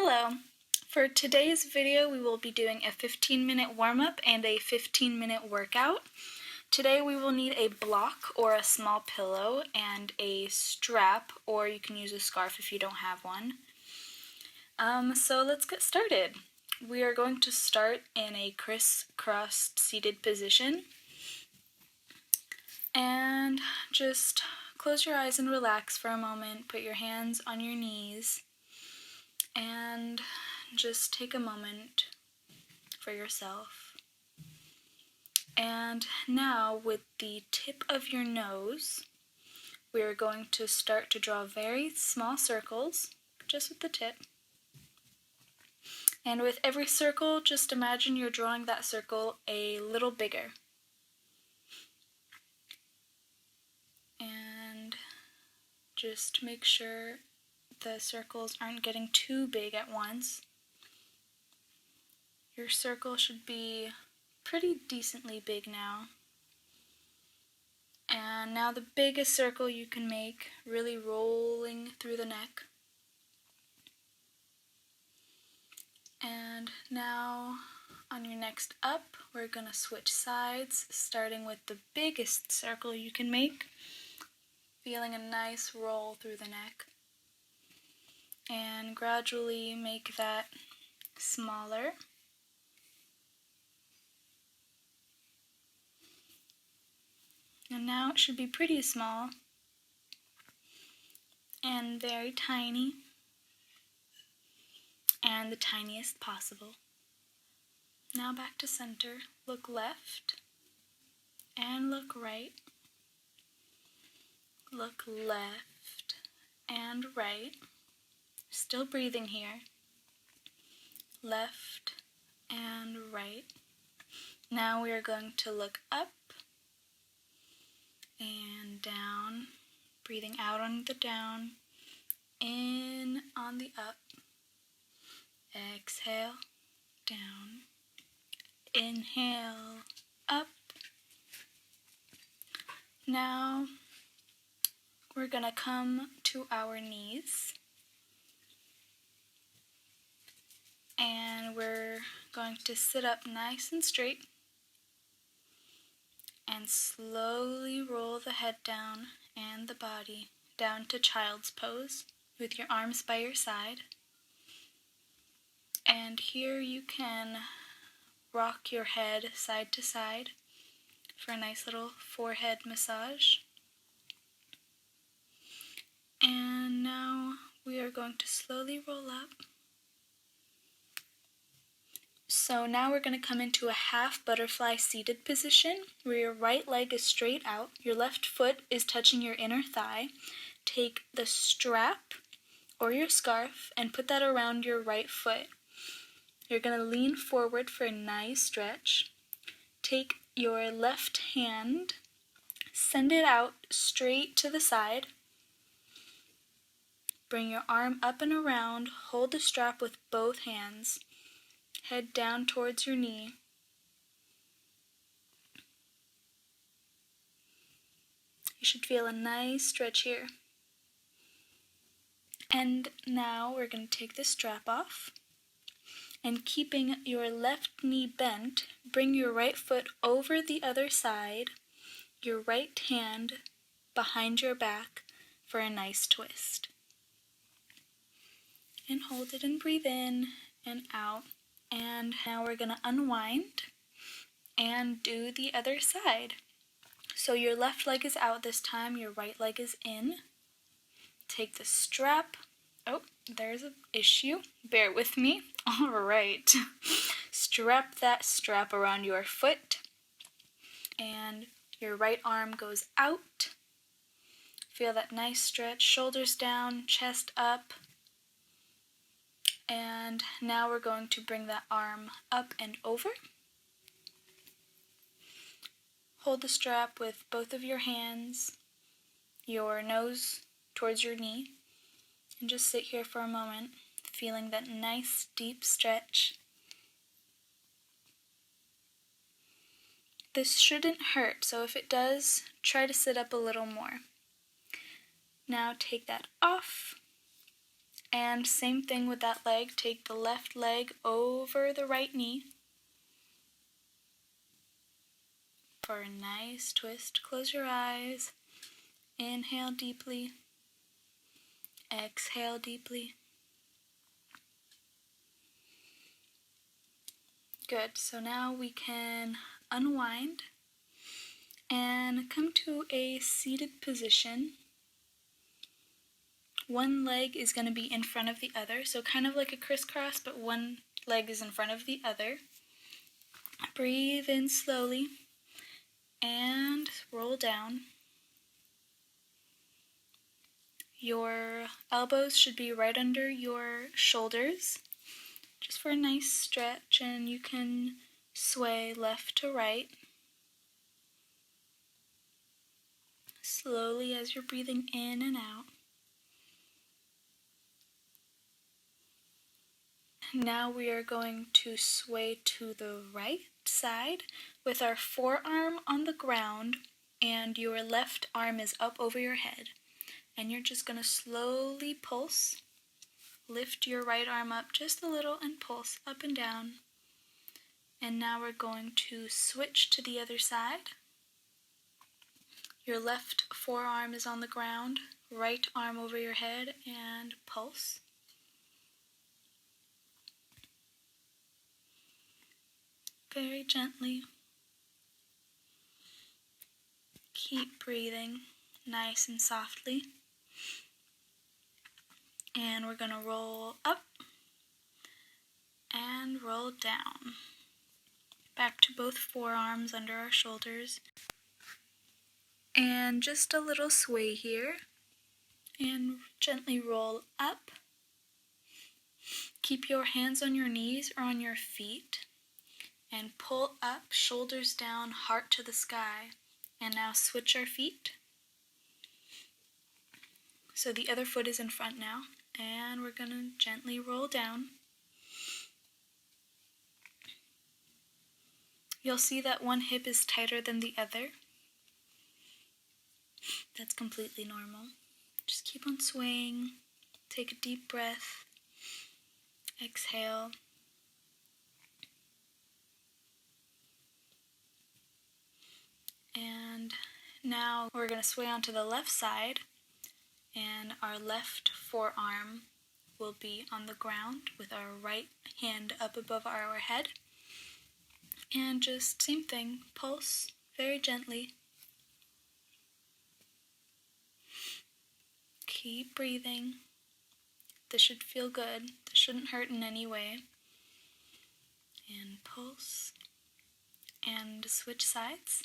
Hello! For today's video, we will be doing a 15-minute warm-up and a 15-minute workout. Today we will need a block or a small pillow and a strap, or you can use a scarf if you don't have one. So let's get started. We are going to start in a crisscross seated position. And just close your eyes and relax for a moment. Put your hands on your knees. And just take a moment for yourself. And now with the tip of your nose, we are going to start to draw very small circles, just with the tip. And with every circle, just imagine you're drawing that circle a little bigger. And just make sure the circles aren't getting too big at once. Your circle should be pretty decently big now. And now the biggest circle you can make, really rolling through the neck. And now on your next up, we're going to switch sides, starting with the biggest circle you can make, feeling a nice roll through the neck. And gradually make that smaller. And now it should be pretty small and very tiny, and the tiniest possible. Now back to center. Look left and look right. Look left and right. Still breathing here. Left and right. Now we are going to look up and down. Breathing out on the down, in on the up. Exhale, down. Inhale, up. Now we're going to come to our knees. And we're going to sit up nice and straight and slowly roll the head down and the body down to child's pose with your arms by your side. And here you can rock your head side to side for a nice little forehead massage. And now we are going to slowly roll up. So now we're going to come into a half butterfly seated position where your right leg is straight out, your left foot is touching your inner thigh. Take the strap or your scarf and put that around your right foot. You're going to lean forward for a nice stretch. Take your left hand, send it out straight to the side. Bring your arm up and around, hold the strap with both hands. Head down towards your knee. You should feel a nice stretch here. And now we're going to take the strap off. And keeping your left knee bent, bring your right foot over the other side, your right hand behind your back for a nice twist. And hold it and breathe in and out. And now we're going to unwind and do the other side. So your left leg is out this time, your right leg is in. Take the strap. Oh, there's an issue. Bear with me. All right. Strap that strap around your foot. And your right arm goes out. Feel that nice stretch. Shoulders down, chest up. And now we're going to bring that arm up and over. Hold the strap with both of your hands, your nose towards your knee, and just sit here for a moment, feeling that nice deep stretch. This shouldn't hurt, so if it does, try to sit up a little more. Now take that off. And same thing with that leg. Take the left leg over the right knee for a nice twist. Close your eyes. Inhale deeply. Exhale deeply. Good. So now we can unwind and come to a seated position. One leg is going to be in front of the other, so kind of like a crisscross, but one leg is in front of the other. Breathe in slowly and roll down. Your elbows should be right under your shoulders, just for a nice stretch, and you can sway left to right slowly as you're breathing in and out. Now we are going to sway to the right side with our forearm on the ground and your left arm is up over your head. And you're just going to slowly pulse. Lift your right arm up just a little and pulse up and down. And now we're going to switch to the other side. Your left forearm is on the ground, right arm over your head, and pulse. Very gently. Keep breathing nice and softly. And we're going to roll up and roll down. Back to both forearms under our shoulders. And just a little sway here. And gently roll up. Keep your hands on your knees or on your feet. And pull up, shoulders down, heart to the sky. And now switch our feet. So the other foot is in front now. And we're going to gently roll down. You'll see that one hip is tighter than the other. That's completely normal. Just keep on swaying. Take a deep breath. Exhale. And now we're going to sway onto the left side, and our left forearm will be on the ground with our right hand up above our head. And just same thing, pulse very gently. Keep breathing. This should feel good. This shouldn't hurt in any way. And pulse. And switch sides.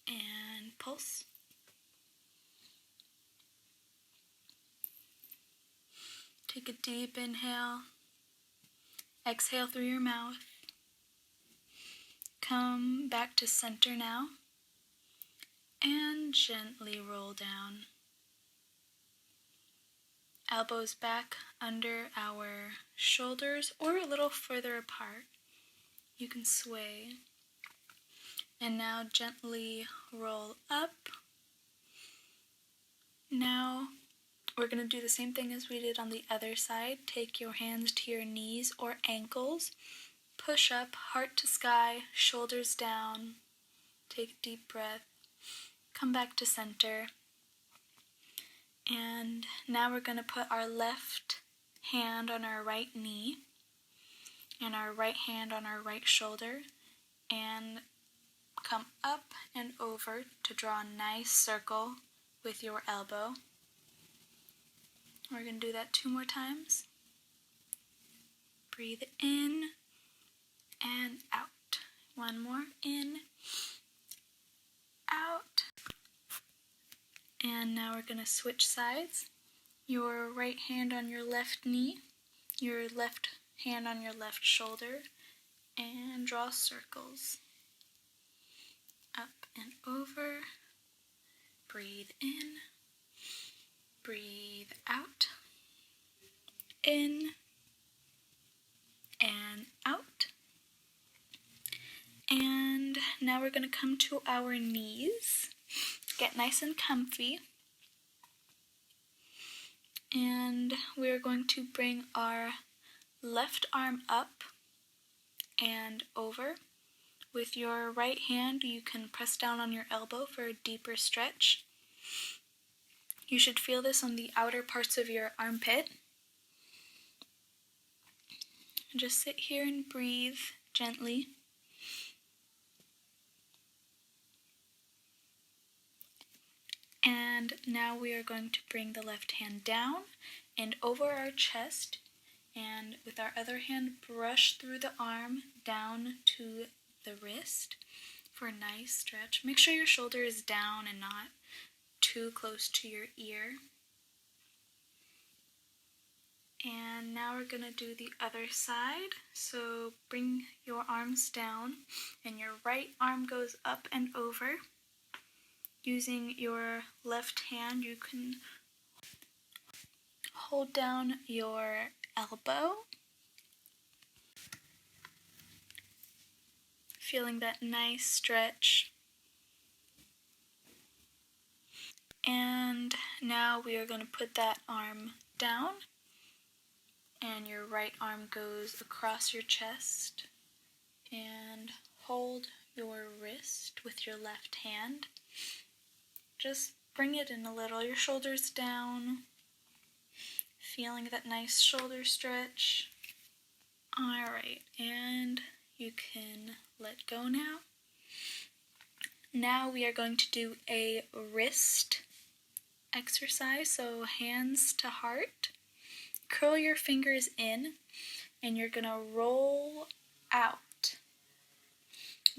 And pulse. Take a deep inhale. Exhale through your mouth. Come back to center now. And gently roll down. Elbows back under our shoulders or a little further apart. You can sway. And now gently roll up. Now we're going to do the same thing as we did on the other side. Take your hands to your knees or ankles. Push up, heart to sky, shoulders down. Take a deep breath. Come back to center. And now we're going to put our left hand on our right knee and our right hand on our right shoulder and come up and over to draw a nice circle with your elbow. We're going to do that 2 more times. Breathe in and out. 1 more, in, out. And now we're going to switch sides. Your right hand on your left knee, your left hand on your left shoulder, and draw circles. Up and over. Breathe in. Breathe out. In and out. And now we're going to come to our knees. Get nice and comfy. And we're going to bring our left arm up and over. With your right hand, you can press down on your elbow for a deeper stretch. You should feel this on the outer parts of your armpit. Just sit here and breathe gently. And now we are going to bring the left hand down and over our chest, and with our other hand brush through the arm down to the wrist for a nice stretch. Make sure your shoulder is down and not too close to your ear. And now we're going to do the other side. So bring your arms down and your right arm goes up and over. Using your left hand, you can hold down your elbow, feeling that nice stretch. And now we are going to put that arm down, and your right arm goes across your chest, and hold your wrist with your left hand. Just bring it in a little, your shoulders down, feeling that nice shoulder stretch. Alright, and you can let go now. Now we are going to do a wrist exercise, so hands to heart. Curl your fingers in, and you're going to roll out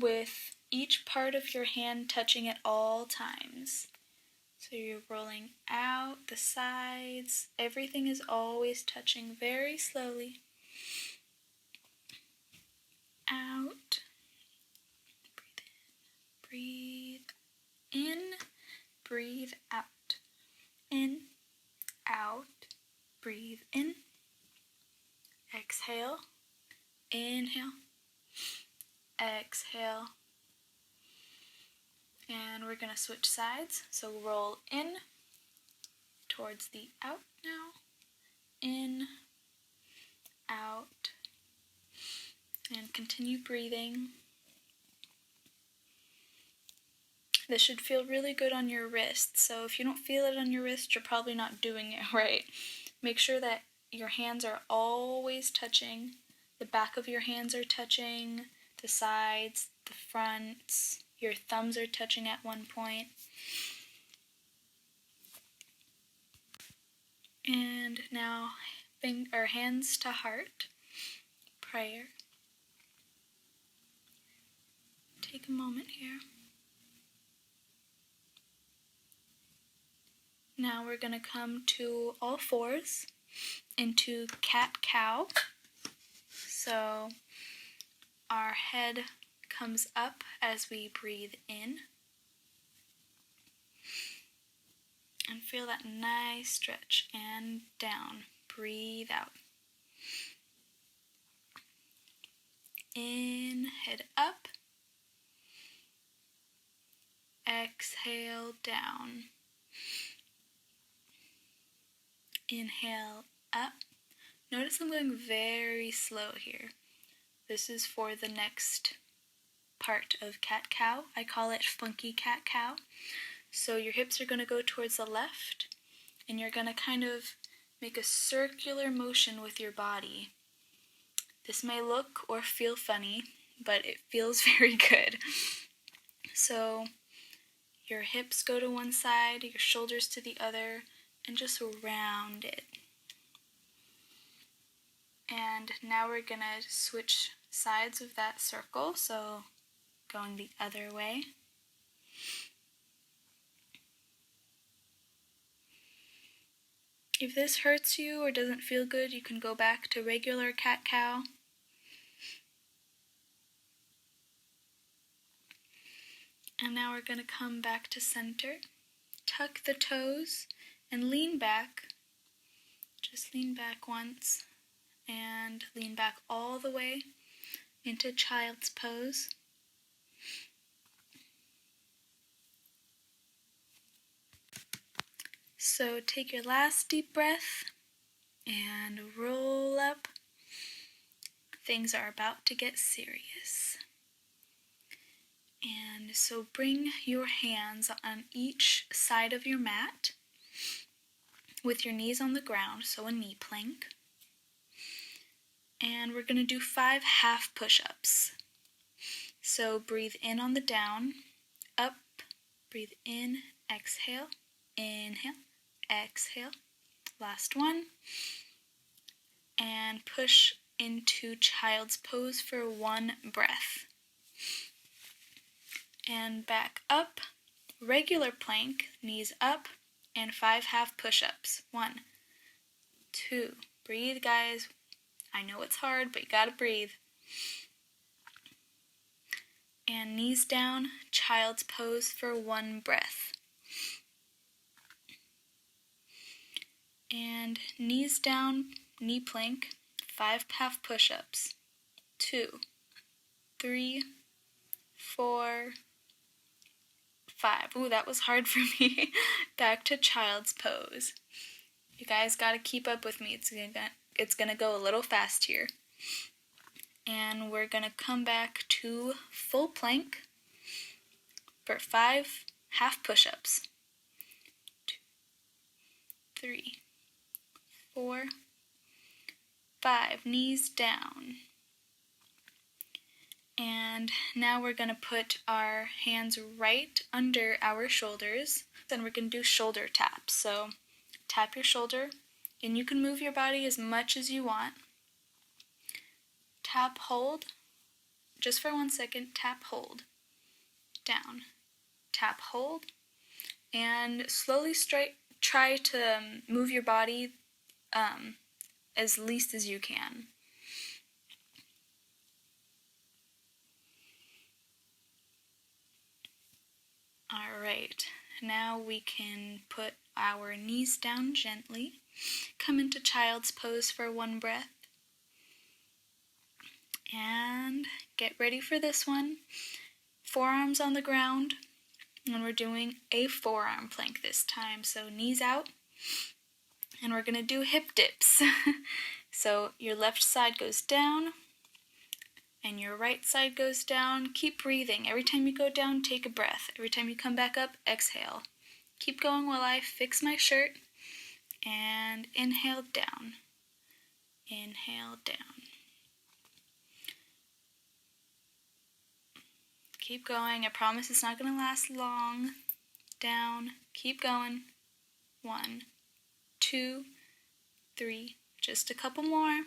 with each part of your hand touching at all times. So you're rolling out, the sides, everything is always touching very slowly. Out, breathe in, breathe out, in, out, breathe in, exhale, inhale, exhale. And we're going to switch sides. So roll in towards the out now. In, out. And continue breathing. This should feel really good on your wrist. So if you don't feel it on your wrist, you're probably not doing it right. Make sure that your hands are always touching. The back of your hands are touching, the sides, the fronts. Your thumbs are touching at one point. And now our hands to heart. Prayer. Take a moment here. Now we're going to come to all fours into cat-cow. So our head comes up as we breathe in. And feel that nice stretch, and down. Breathe out. In, head up. Exhale, down. Inhale, up. Notice I'm going very slow here. This is for the next part of cat-cow. I call it funky cat-cow. So your hips are going to go towards the left, and you're going to kind of make a circular motion with your body. This may look or feel funny, but it feels very good. So your hips go to one side, your shoulders to the other, and just round it. And now we're going to switch sides of that circle, so going the other way. If this hurts you or doesn't feel good, you can go back to regular cat-cow. And now we're going to come back to center. Tuck the toes and lean back. Just lean back once and lean back all the way into child's pose. So take your last deep breath and roll up. Things are about to get serious. And so bring your hands on each side of your mat with your knees on the ground, so a knee plank. And we're going to do 5 half push-ups. So breathe in on the down, up, breathe in, exhale, inhale, exhale. Last one. And push into child's pose for 1 breath. And back up, regular plank, knees up, and 5 half push-ups. 1, 2, breathe guys. I know it's hard, but you gotta breathe. And knees down, child's pose for 1 breath. And knees down, knee plank, 5 half push-ups. 2, 3, 4, 5. Ooh, that was hard for me. Back to child's pose. You guys gotta keep up with me. It's gonna go a little fast here. And we're gonna come back to full plank for 5 half push-ups. 2, 3, 4, 5. Knees down. And now we're gonna put our hands right under our shoulders. Then we're gonna do shoulder taps. So tap your shoulder, and you can move your body as much as you want. Tap, hold, just for 1 second, tap, hold, down, tap, hold, and slowly try to move your body as least as you can. Alright, now we can put our knees down gently, come into child's pose for 1 breath, and get ready for this one. Forearms on the ground, and we're doing a forearm plank this time. So knees out, and we're gonna do hip dips. So your left side goes down, and your right side goes down. Keep breathing. Every time you go down, take a breath. Every time you come back up, exhale. Keep going while I fix my shirt. And inhale down. Inhale down. Keep going. I promise it's not going to last long. Down. Keep going. 1, 2, 3. Just a couple more.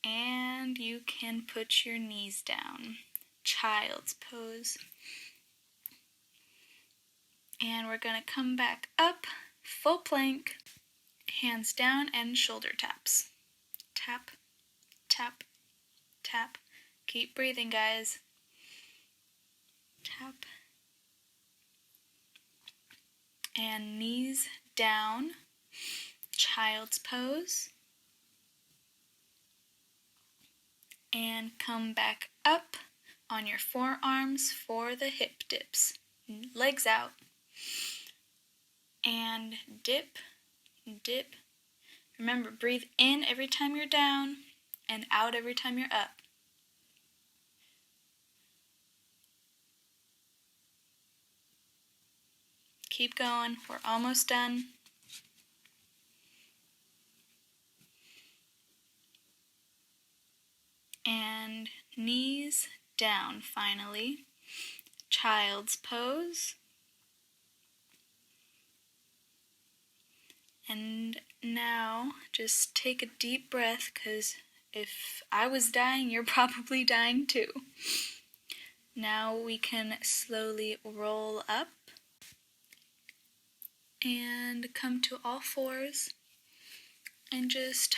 And you can put your knees down. Child's pose. And we're going to come back up. Full plank. Hands down and shoulder taps. Tap, tap, tap. Keep breathing, guys. Tap. And knees down. Child's pose. And come back up on your forearms for the hip dips. Legs out. And dip, dip. Remember, breathe in every time you're down and out every time you're up. Keep going. We're almost done. And knees down finally. Child's pose. And now just take a deep breath, because if I was dying, you're probably dying too. Now we can slowly roll up and come to all fours and just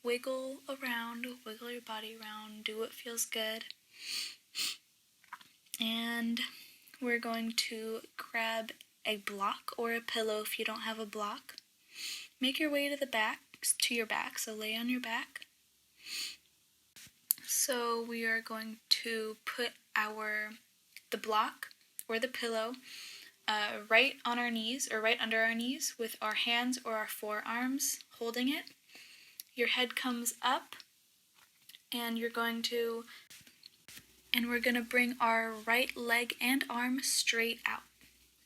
wiggle around, wiggle your body around, do what feels good. And we're going to grab a block or a pillow if you don't have a block. Make your way to the back, to your back, so lay on your back. So we are going to put the block or the pillow right on our knees or right under our knees with our hands or our forearms holding it. Your head comes up and we're going to bring our right leg and arm straight out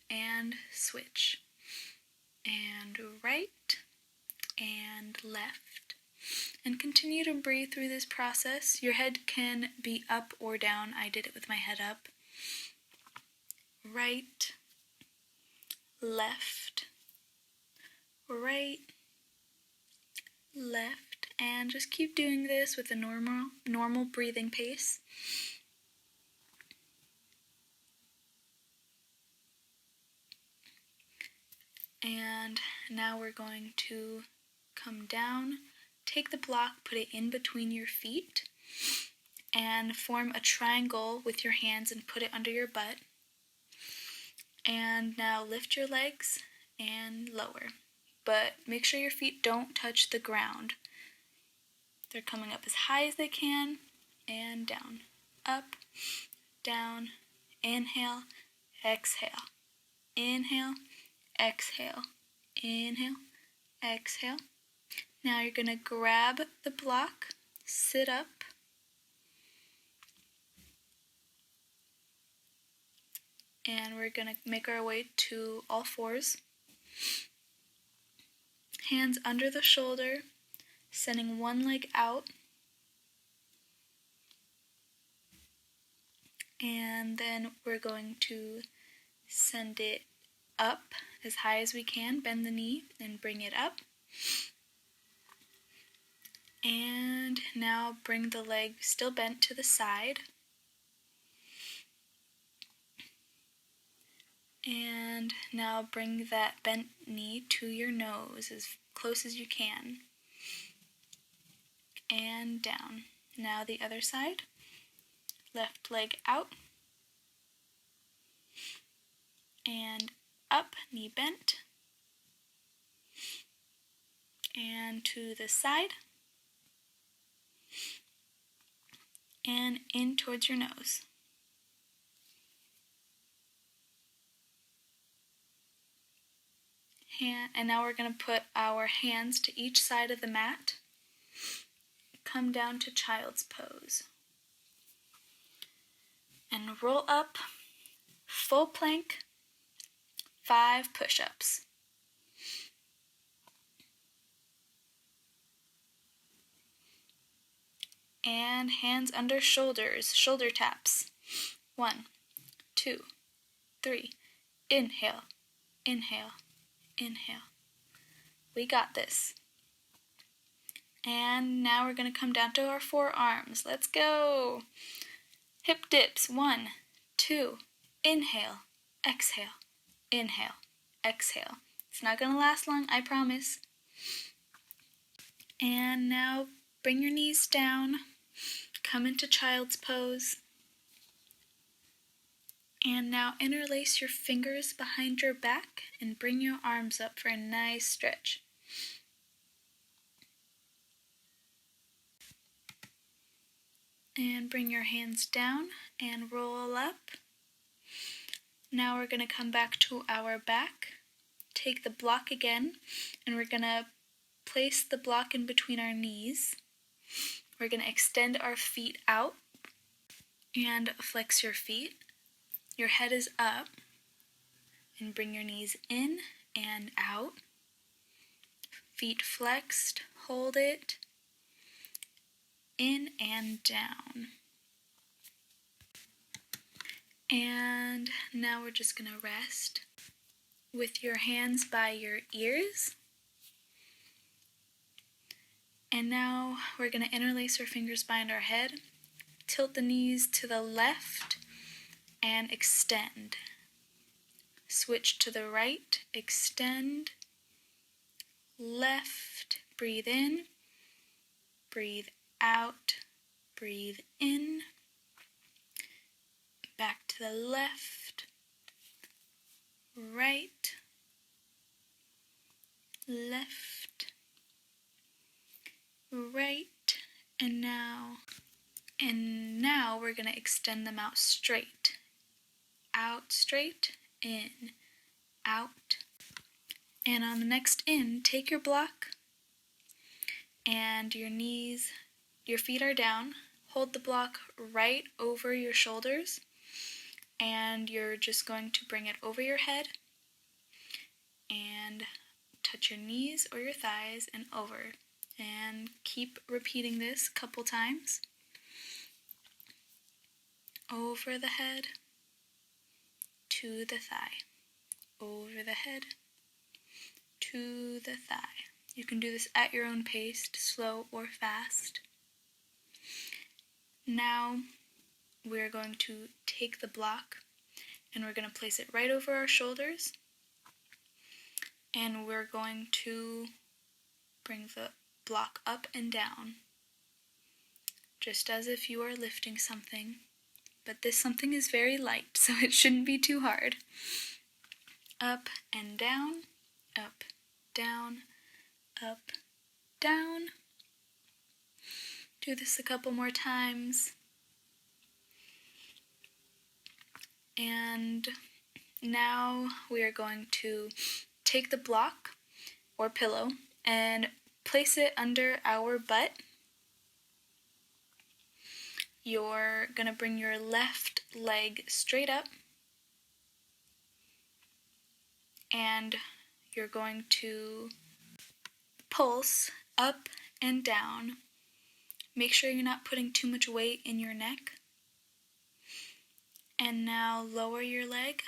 and switch. And right and left. And continue to breathe through this process. Your head can be up or down. I did it with my head up. Right, left, right, left, and just keep doing this with a normal breathing pace. And now we're going to come down, take the block, put it in between your feet, and form a triangle with your hands and put it under your butt. And now lift your legs and lower. But make sure your feet don't touch the ground. They're coming up as high as they can and down. Up, down, inhale, exhale. Inhale, exhale. Inhale, exhale. Now you're going to grab the block, sit up, and we're going to make our way to all fours. Hands under the shoulder, sending one leg out, and then we're going to send it up as high as we can, bend the knee and bring it up. And now bring the leg still bent to the side. And now bring that bent knee to your nose as close as you can. And down. Now the other side. Left leg out. And up, knee bent. And to the side. And in towards your nose. And now we're going to put our hands to each side of the mat. Come down to child's pose. And roll up, full plank, 5 push-ups. And hands under shoulders, shoulder taps. 1, 2, 3. Inhale, inhale, inhale. We got this. And now we're going to come down to our forearms. Let's go. Hip dips. 1, 2. Inhale, exhale, inhale, exhale. It's not going to last long, I promise. And now bring your knees down. Come into child's pose. And now interlace your fingers behind your back and bring your arms up for a nice stretch. And bring your hands down and roll up. Now we're going to come back to our back. Take the block again, and we're going to place the block in between our knees. We're going to extend our feet out and flex your feet. Your head is up, and bring your knees in and out. Feet flexed, hold it, in and down. And now we're just going to rest with your hands by your ears. And now we're going to interlace our fingers behind our head, tilt the knees to the left, and extend. Switch to the right, extend, left, breathe in, breathe out, breathe in, back to the left, right, left, right, and now we're going to extend them out straight, in, out. And on the next in, take your block and your knees, your feet are down. Hold the block right over your shoulders, and you're just going to bring it over your head and touch your knees or your thighs and over. And keep repeating this a couple times. Over the head, to the thigh. Over the head, to the thigh. You can do this at your own pace, slow or fast. Now we're going to take the block and we're going to place it right over our shoulders, and we're going to bring the block up and down, just as if you are lifting something, but this something is very light, so it shouldn't be too hard. Up and down, up, down, up, down. Do this a couple more times. And now we are going to take the block or pillow and place it under our butt. You're going to bring your left leg straight up, and you're going to pulse up and down. Make sure you're not putting too much weight in your neck. And now lower your leg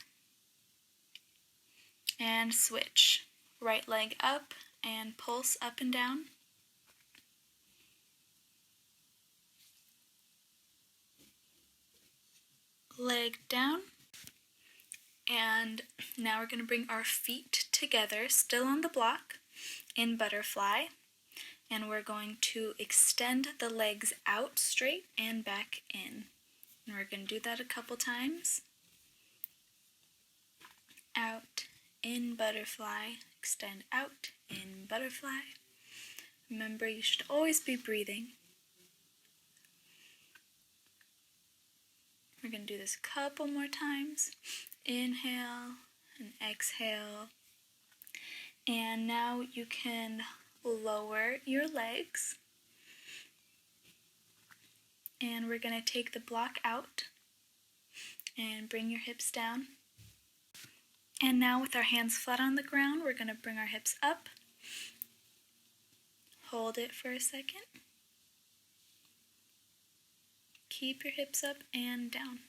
and switch. Right leg up and pulse up and down. Leg down. And now we're going to bring our feet together, still on the block, in butterfly. And we're going to extend the legs out straight and back in. And we're going to do that a couple times. Out, in butterfly, extend out, in butterfly. Remember, you should always be breathing. We're going to do this a couple more times. Inhale and exhale. And now you can lower your legs. And we're going to take the block out and bring your hips down. And now with our hands flat on the ground, we're going to bring our hips up. Hold it for a second. Keep your hips up and down.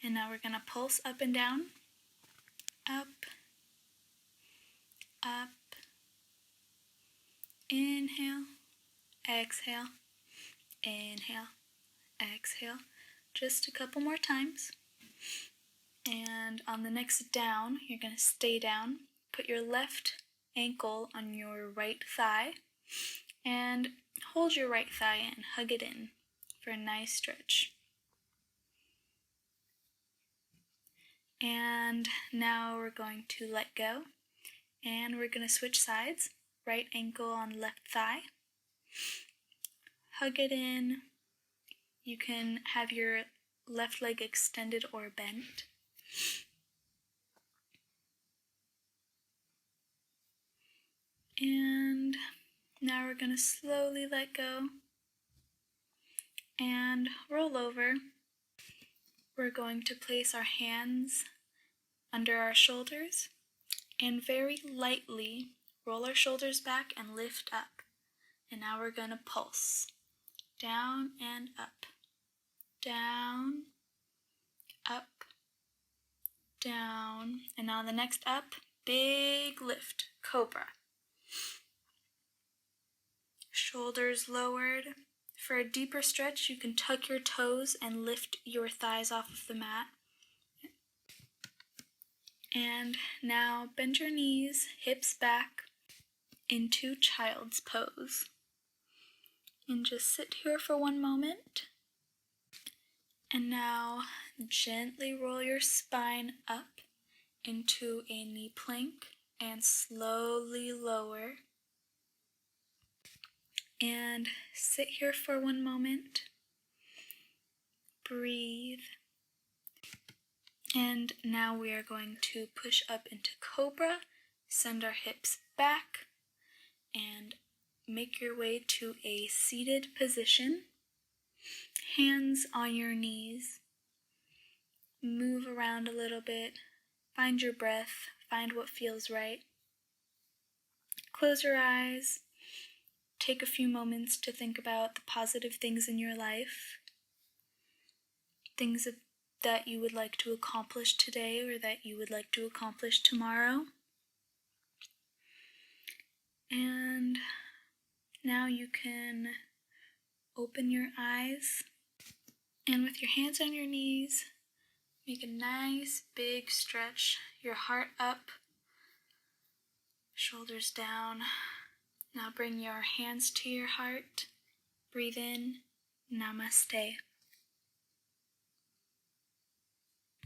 And now we're going to pulse up and down. Up, up. Inhale, exhale, inhale, exhale. Just a couple more times. And on the next down, you're going to stay down. Put your left ankle on your right thigh and hold your right thigh in. Hug it in for a nice stretch. And now we're going to let go. And we're going to switch sides. Right ankle on left thigh. Hug it in. You can have your left leg extended or bent. And now we're going to slowly let go and roll over. We're going to place our hands under our shoulders and very lightly roll our shoulders back and lift up. And now we're going to pulse down and up, down, up, down. And on the next up, big lift, cobra. Shoulders lowered. For a deeper stretch, you can tuck your toes and lift your thighs off of the mat. And now bend your knees, hips back, into child's pose. And just sit here for one moment. And now gently roll your spine up into a knee plank and slowly lower. And sit here for one moment. Breathe. And now we are going to push up into Cobra, send our hips back, and make your way to a seated position. Hands on your knees. Move around a little bit. Find your breath. Find what feels right. Close your eyes. Take a few moments to think about the positive things in your life. Things that you would like to accomplish today or that you would like to accomplish tomorrow. And now you can open your eyes, and with your hands on your knees, make a nice big stretch. Your heart up, shoulders down. Now bring your hands to your heart. Breathe in. Namaste.